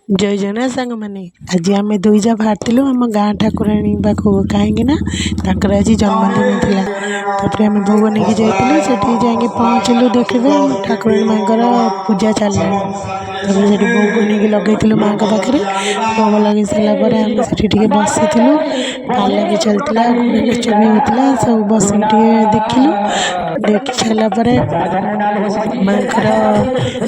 जय जगन्नाथ सांग मैंने आज आम दुईजा बाहर आम गाँ ठाकुराणी पाखु कहीं आज जन्मदिन थी आम भोग नहीं जाइलु से पहुँचलु देखिए ठाकुराणी माँ पूजा चलला से भोग नहीं लगे माँ पाखे भोग लगे सारापर आम से बसी पाला भी चलता नाच भी होता सब बस देखिलु देख सारापर माँ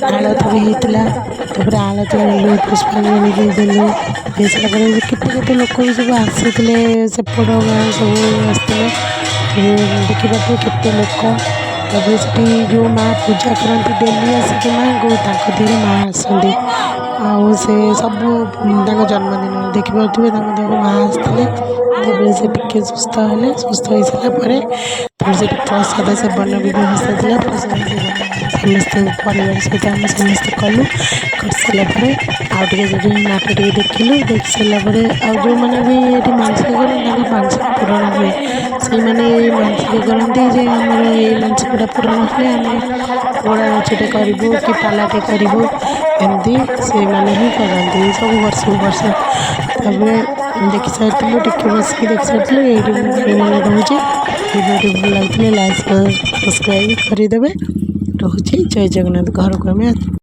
आलती भी होता आलती नेलु पुष्पांजलि भी देलु दे सारापर केते लोक भी सब आसी सेपट गाँ सब आसते देखिए केते लोक तब से जो माँ पूजा करती डेली आसिक माँ को देह माँ आसती आउ से सब जन्मदिन देखिपे देह माँ आसते तब से टे सुस्थ है सुस्थ हो सारापर से प्रसाद सेवन भी व्यवस्था था समस्त परिवार सहित आम समस्ते कलु कर सारापर आउटे नाट देखिलु देख सारापर जो मैंने भी ये मानसिक करते मानसिक पूरण हुए से मैंने मानसिक करते जे आमर ये मानसिकटा पूरण हुए आम घोड़ा नाचटे करूँ कि पालाटे करूँ एमती से मैंने ही करती सब वर्ष तब देखी सारी टे बसिक देखी सारी ये मैंने रोचे भिडियो भल लगे लाइक सब्सक्राइब करदे रोचे जय जगन्नाथ घर को आम